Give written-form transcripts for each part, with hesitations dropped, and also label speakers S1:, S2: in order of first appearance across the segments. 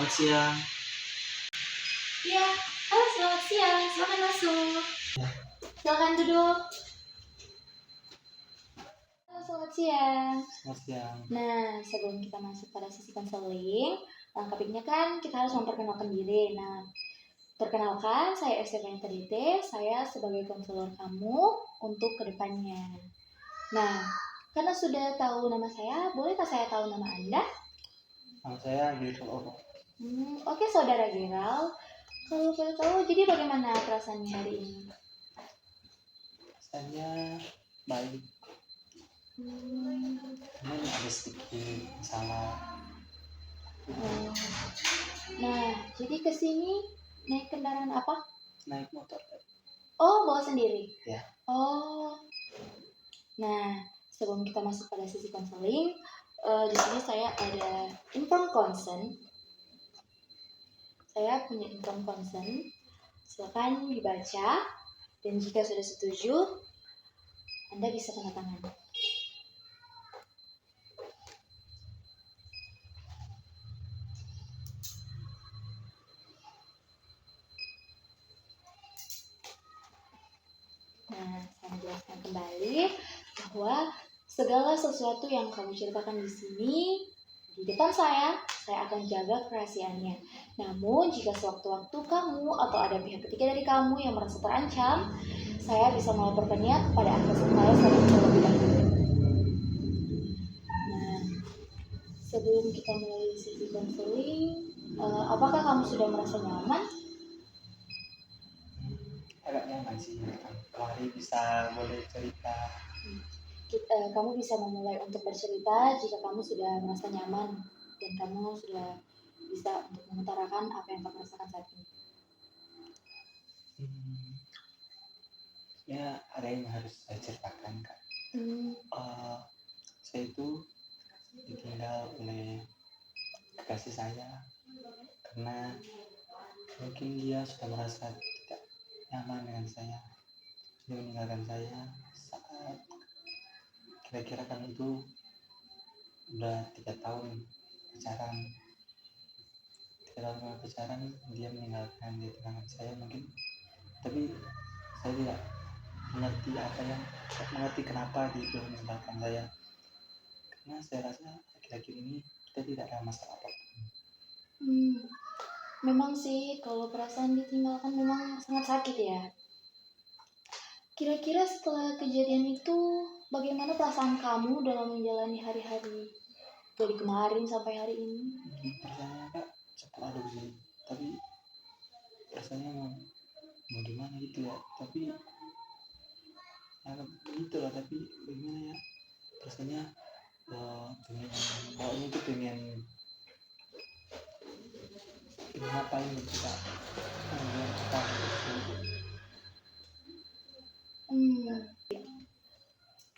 S1: Selamat siang.
S2: Iya, halo selamat siang, silakan masuk. Silakan duduk. Halo selamat siang.
S1: Selamat siang.
S2: Nah, sebelum kita masuk pada sesi konseling, langkah baiknya kan kita harus memperkenalkan diri. Nah, perkenalkan saya STPNTDT, saya sebagai konselor kamu untuk kedepannya. Nah, karena sudah tahu nama saya, bolehkah saya tahu nama Anda?
S1: Nama saya Gerald.
S2: Oke, saudara Gerald. Kalau boleh tahu, jadi bagaimana perasaannya hari ini?
S1: Saya baik. Cuman ada sedikit masalah.
S2: Nah, jadi ke sini naik kendaraan apa?
S1: Naik motor.
S2: Oh, bawa sendiri?
S1: Ya.
S2: Oh. Nah, sebelum kita masuk pada sesi konseling, di sini saya ada inform consent. Saya punya inform consent. Silakan dibaca, dan jika sudah setuju, Anda bisa tanda tangan. Nah, saya menjelaskan kembali bahwa segala sesuatu yang kamu ceritakan di sini di depan saya akan jaga kerahasiaannya. Namun, jika sewaktu-waktu kamu atau ada pihak ketiga dari kamu yang merasa terancam, saya bisa melaporkannya kepada atasan saya terlebih dahulu. Nah, sebelum kita mulai sesi konseling, apakah kamu sudah merasa nyaman?
S1: Agak nyaman sih. Kemarin bisa boleh cerita.
S2: Kamu bisa memulai untuk bercerita jika kamu sudah merasa nyaman dan kamu sudah bisa untuk mengutarakan apa yang kamu rasakan saat ini.
S1: Ya, ada yang harus saya ceritakan, Kak. Saya itu ditinggal oleh kekasih saya karena mungkin dia sudah merasa tidak nyaman dengan saya. Dia meninggalkan saya saat kira-kira kan itu udah 3 tahun pacaran. 3 tahun pacaran dia meninggalkan di tengah saya mungkin, tapi saya tidak mengerti kenapa dia belum meninggalkan saya, karena saya rasa akhir-akhir ini kita tidak ada masalah apapun.
S2: Memang sih kalau perasaan ditinggalkan memang sangat sakit ya. Kira-kira setelah kejadian itu bagaimana perasaan kamu dalam menjalani hari-hari dari kemarin sampai hari ini?
S1: Perasaannya Kak campur aduk sih, tapi rasanya mau gimana gitu ya, tapi ya gitu lah, tapi bagaimana ya rasanya, pengen bawanya itu pengen ngapain gitu Kak, pengen kita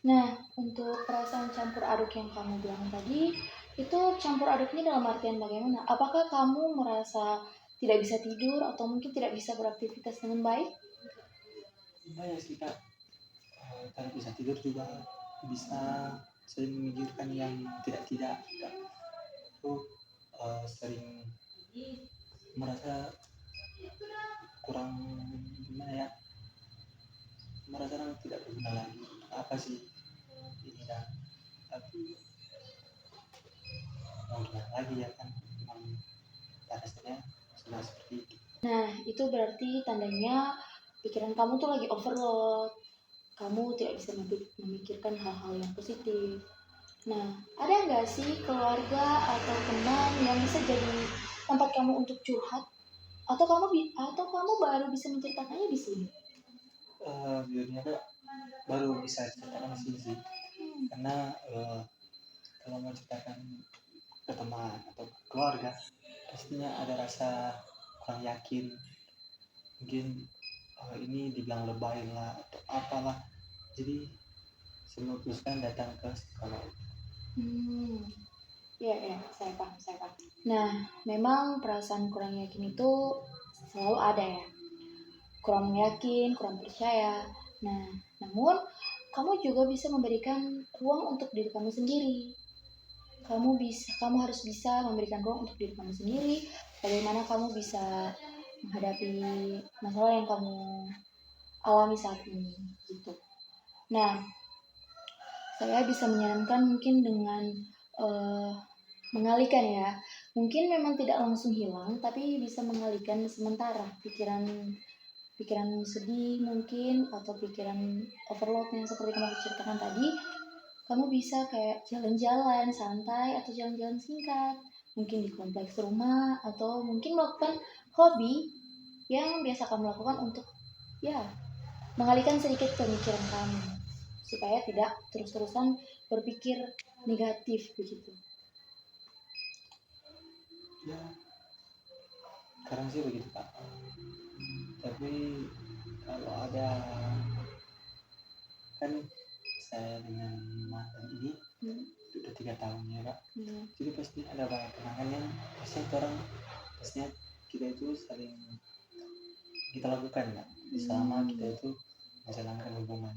S2: Nah, untuk perasaan campur aduk yang kamu bilang tadi, itu campur aduknya dalam artian bagaimana? Apakah kamu merasa tidak bisa tidur atau mungkin tidak bisa beraktivitas dengan baik?
S1: banyak sih Kak. Kalau bisa tidur juga bisa sering memikirkan yang tidak Kak. Aku sering merasa kurang gimana ya, merasa tidak berguna lagi. Apa sih ini dah, tapi mau gimana lagi ya kan, memang rasanya sudah seperti itu.
S2: Nah, itu berarti tandanya pikiran kamu tuh lagi overload. Kamu tidak bisa memikirkan hal-hal yang positif. Nah, ada nggak sih keluarga atau teman yang bisa jadi tempat kamu untuk curhat? Atau kamu baru bisa menceritakannya di sini?
S1: Jujurnya Kak, baru bisa ceritakan di sini sih, karena kalau mau ceritakan ke teman atau ke keluarga pastinya ada rasa kurang yakin, mungkin ini dibilang lebay lah atau apalah, jadi saya memutuskan datang ke psikolog.
S2: Ya, saya paham. Nah, memang perasaan kurang yakin itu selalu ada ya. Kurang yakin, kurang percaya. Nah, namun kamu juga bisa memberikan ruang untuk diri kamu sendiri. kamu harus bisa memberikan ruang untuk diri kamu sendiri, bagaimana kamu bisa menghadapi masalah yang kamu alami saat ini gitu. Nah, saya bisa menyarankan mungkin dengan mengalihkan ya, mungkin memang tidak langsung hilang tapi bisa mengalihkan sementara pikiran sedih mungkin, atau pikiran overload yang seperti kamu ceritakan tadi. Kamu bisa kayak jalan-jalan santai atau jalan-jalan singkat, mungkin di kompleks rumah, atau mungkin melakukan hobi yang biasa kamu lakukan untuk ya mengalihkan sedikit pemikiran kamu supaya tidak terus-terusan berpikir negatif begitu.
S1: Ya, sekarang sih begitu Kak. Tapi kalau ada, kan saya dengan mantan ini udah 3 tahun ya Kak. Jadi pasti ada banyak kenangan yang pastinya kita itu saling kita lakukan Kak selama kita itu menjalankan hubungan.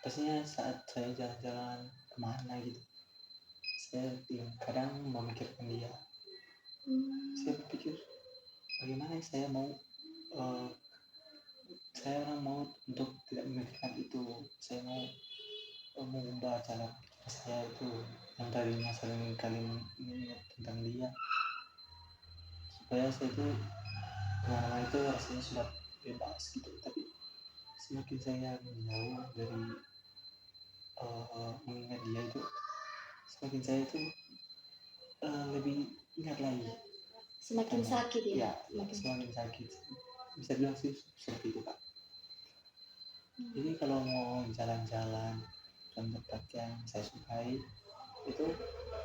S1: Pastinya saat saya jalan-jalan kemana gitu, saya kadang memikirkan dia. Saya berpikir bagaimana saya mau saya orang mau untuk tidak memikirkan itu. Saya mau mengubah cara pikir saya itu yang tadinya sering kali mengingat tentang dia, supaya saya itu kemana-mana itu rasanya sudah bebas gitu. Tapi semakin saya menjauh dari mengingat dia itu, semakin saya itu lebih ingat lagi,
S2: Semakin sakit ya,
S1: semakin sakit, bisa bilang sih seperti itu Kak. Jadi kalau mau jalan-jalan ke tempat yang saya sukai itu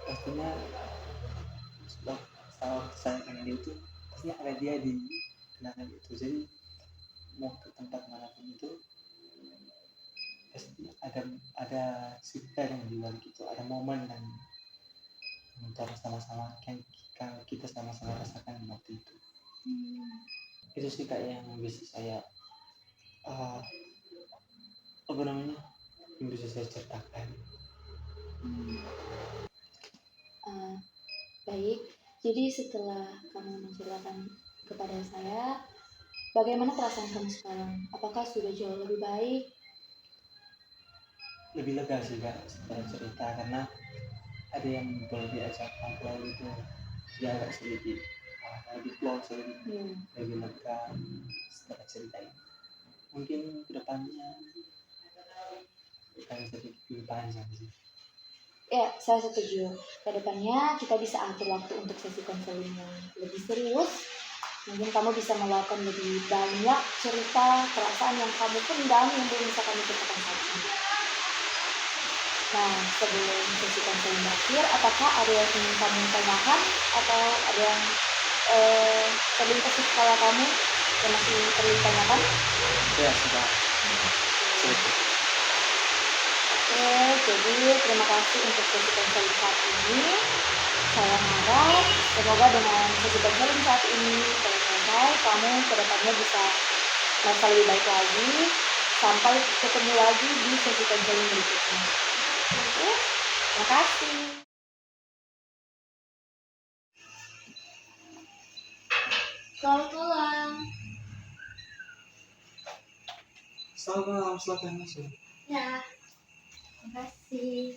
S1: pastinya saat saya pengen itu pastinya ada dia di kenangan itu. Jadi mau ke tempat manapun itu pasti ada cerita yang di balik itu, ada momen yang mentor sama-sama yang kita sama-sama rasakan waktu itu. Itu sih Kak yang bisa saya yang bisa saya ceritakan.
S2: Baik, jadi setelah kamu menceritakan kepada saya, bagaimana perasaan kamu sekarang? Apakah sudah jauh lebih baik?
S1: Lebih lega sih Kak setelah cerita, karena ada yang boleh diajak ngobrol itu dia agak sedikit lebih plong, lebih lega setelah cerita ini. Mungkin kedepannya akan sedikit lebih panjang sih.
S2: Ya, saya setuju. Kedepannya kita bisa atur waktu untuk sesi konseling yang lebih serius. Mungkin kamu bisa meluapkan lebih banyak cerita, perasaan yang kamu pendam yang belum bisa kamu ceritakan saat ini. Nah, sebelum sesi konseling berakhir, apakah ada yang ingin kamu tanyakan atau ada yang terlintas di kepala kamu yang masih perlu ditanyakan?
S1: Ya, sudah.
S2: Jadi terima kasih untuk sesi konseling saat ini. Saya harap semoga dengan sesi konseling saat ini selesai, kamu kedepannya bisa merasa lebih baik lagi. Sampai ketemu lagi di sesi konseling berikutnya. Oke, terima kasih. Selamat malam.
S1: Selamat malam, silakan masuk.
S2: Ya, terima kasih.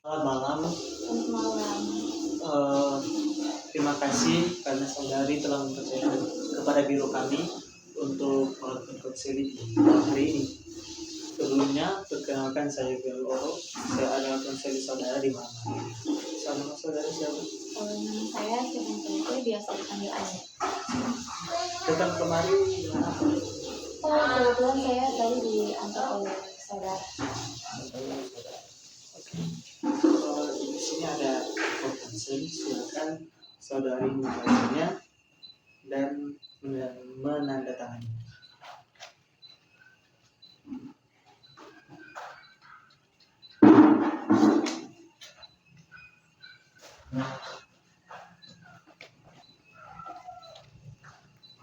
S1: Selamat malam.
S2: Selamat malam.
S1: Terima kasih karena saudari telah mempercayakan kepada biro kami untuk melakukan konseling hari ini. Sebelumnya, perkenalkan saya Biro Oro. Saya adalah konselor saudara di mana. Sama saudara siapa?
S2: Nama saya Stephen Felipe, biasa dipanggil Ayah.
S1: Datang kemari gimana?
S2: Kebetulan saya tadi diantar oleh saudara.
S1: Di sini ada konseling, silakan saudari membacanya dan menandatangani.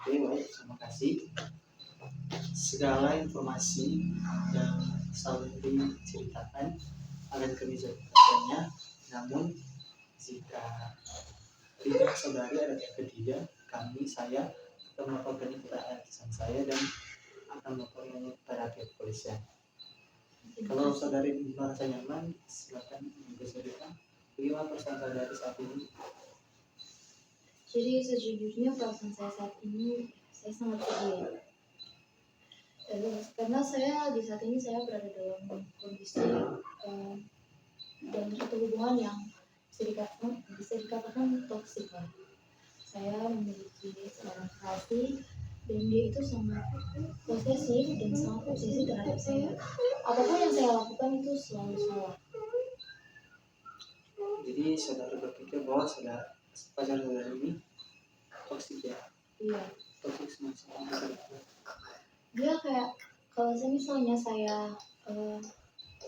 S1: Oke, baik, terima kasih. Segala informasi yang saudari ceritakan akan kami jelaskannya. Namun jika tidak saudari ada ketiga, saya akan melaporkannya kepada atasan saya dan akan melaporkannya kepada pihak kepolisian. Kalau saudari merasa nyaman, silakan diceritakan bagaimana perasaan saudari saat ini.
S2: Jadi sejujurnya perasaan saya saat ini saya sangat sedih. Karena saya di saat ini saya berada dalam kondisi dalam satu hubungan yang bisa dikatakan toksik. Saya memiliki seorang kekasih dan dia itu sangat posesif dan sangat obsesi terhadap saya. Apapun yang saya lakukan itu selalu salah.
S1: Jadi saudara berpikir bahwa pacar saudara ini toksik ya?
S2: Iya.
S1: Toksik semacam apa?
S2: Dia kayak kalau misalnya saya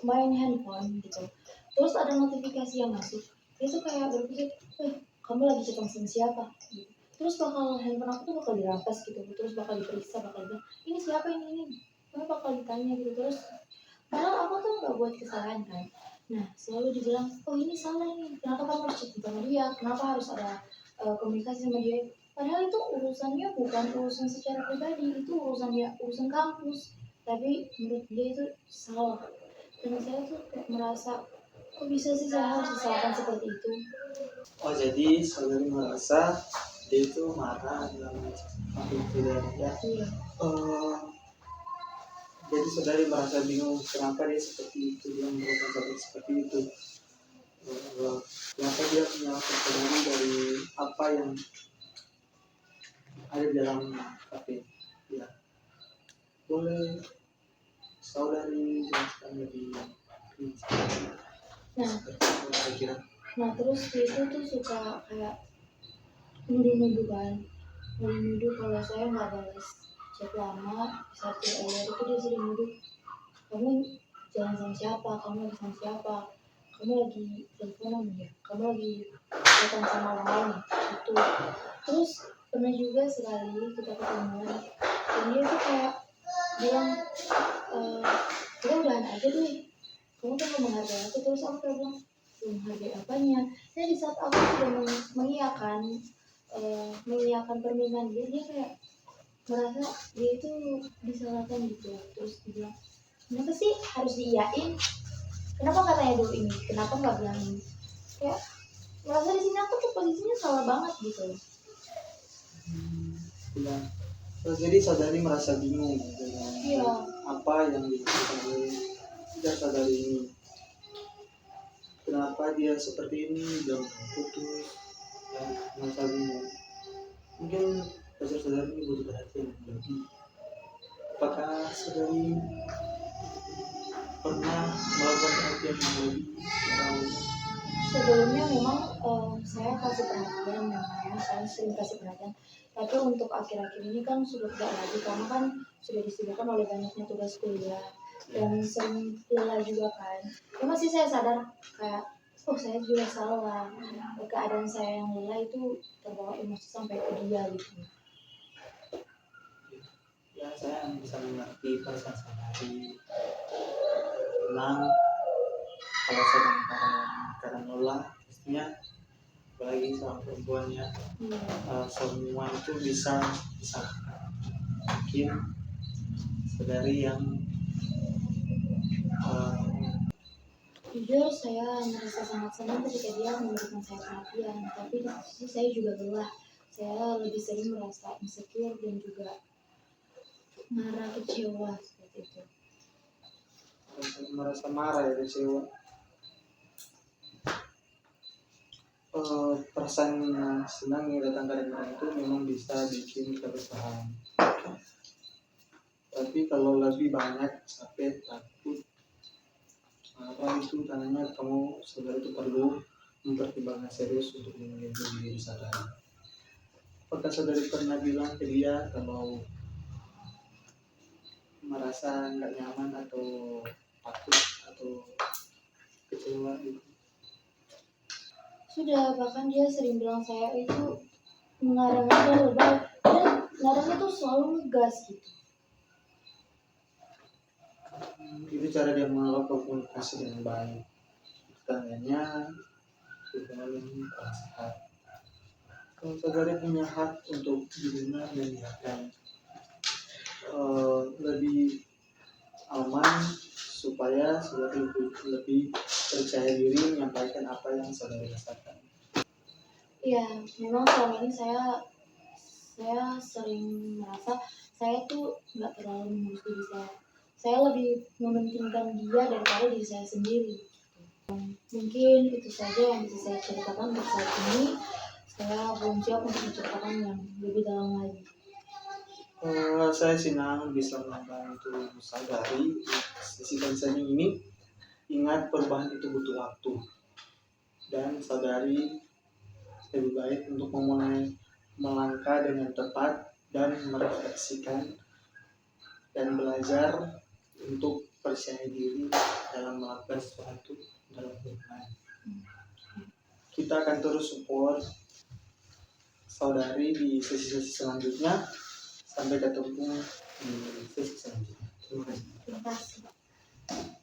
S2: main handphone gitu, terus ada notifikasi yang masuk, dia tuh kayak berpikir, kamu lagi chatting sama siapa? Gitu. Terus handphone aku tuh bakal dirampas gitu, terus bakal diperiksa, bakal bilang, ini siapa ini, kamu bakal ditanya gitu terus. Padahal aku tuh nggak buat kesalahan kan. Nah selalu dibilang, oh ini salah nih, kenapa kamu harus chatting sama dia, kenapa harus ada komunikasi sama dia? Padahal itu urusannya bukan urusan secara pribadi, itu urusan kampus. Tapi menurut dia itu salah. Dan saya tuh kayak merasa, kok bisa sih saya harus disalahkan seperti itu?
S1: Oh jadi saudari merasa dia itu marah dalam tidak ya?
S2: Iya.
S1: Jadi saudari merasa bingung kenapa dia seperti itu, dia melakukan seperti itu. Kenapa dia menyalahkan saudari dari apa yang ada di dalam kafe? Ya, boleh saudari jelaskan lebih rinci.
S2: Nah terus dia itu tuh suka kayak nuduh-nuduh kan, nuduh kalau saya nggak balas chat lama saat dia itu dia sering nuduh, kamu jalan sama siapa, kamu lagi sama siapa, kamu lagi teleponan ya, kamu lagi telepon sama orang lain itu. Terus pernah juga sekali kita ketemu dan dia tuh kayak bilang, kita udahan aja deh, kamu tuh gak menghargai aku. Terus aku kayak bilang, menghargai apanya? Nah di saat aku sudah mengiyakan permintaan dia kayak merasa dia itu disalahkan gitu. Terus dia bilang, kenapa sih harus diiyain? Kenapa katanya dulu ini? Kenapa nggak bilang ini? Kayak merasa di sini aku tuh posisinya salah banget gitu.
S1: Ya. Jadi saudari merasa bingung dengan apa yang dilakukan oleh saudari ini. Kenapa dia seperti ini dan putus dan merasa bingung. Mungkin pacar saudari ini butuh perhatian yang lebih. Apakah saudari pernah melakukan perhatian yang lebih?
S2: Sebelumnya memang saya kasih perhatian, saya sering kasih perhatian. Tapi untuk akhir-akhir ini kan sudah tidak lagi karena kan sudah disibukkan oleh banyaknya tugas kuliah dan sering lelah juga kan. Ya masih saya sadar kayak, oh saya juga salah. Keadaan saya yang lelah itu terbawa emosi sampai ke dia gitu.
S1: Ya saya bisa mengerti perasaan saudari. Memang kalau sedang karena lelah, pastinya apalagi seorang perempuannya semua itu bisa mungkin saudari yang
S2: jujur saya merasa sangat senang ketika dia memberikan saya perhatian, tapi di sisi saya juga lelah. Saya lebih sering merasa insecure dan juga marah, kecewa seperti itu.
S1: Merasa marah ya, kecewa. Perasaan senang yang datang dari orang itu memang bisa bikin kita bertahan. Tapi kalau lebih banyak sakit, takut, apa itu tandanya kamu saudara itu perlu mempertimbangkan serius untuk melindungi diri saudara. Apakah saudari pernah bilang ke dia kalau merasa nggak nyaman atau takut atau kecewa gitu?
S2: Sudah, bahkan dia sering bilang saya itu mengarang-arang lebay dan nadanya tuh selalu ngegas gitu.
S1: Itu cara dia mengelola komunikasi dengan baik. Pertanyaannya, hubungan yang kurang sehat. Kalau saudari punya hak untuk didengar dan dihargai, lebih aman supaya saudari lebih percaya diri menyampaikan apa yang saudari rasakan.
S2: Ya, memang selama ini saya sering merasa saya tuh nggak terlalu mengurus diri saya. Saya lebih mementingkan dia daripada diri saya sendiri. Mungkin itu saja yang bisa saya ceritakan untuk saat ini. Saya belum siap untuk menceritakan yang lebih dalam lagi.
S1: Saya senang bisa membantu saudari di sesi konseling ini. Ingat, perubahan itu butuh waktu, dan saudari lebih baik untuk memulai melangkah dengan tepat dan merefleksikan dan belajar untuk percaya diri dalam melakukan sesuatu dalam hubungan. Kita akan terus support saudari di sesi-sesi selanjutnya. Sampai ketemu di sesi selanjutnya. Terima kasih.
S2: Terima kasih.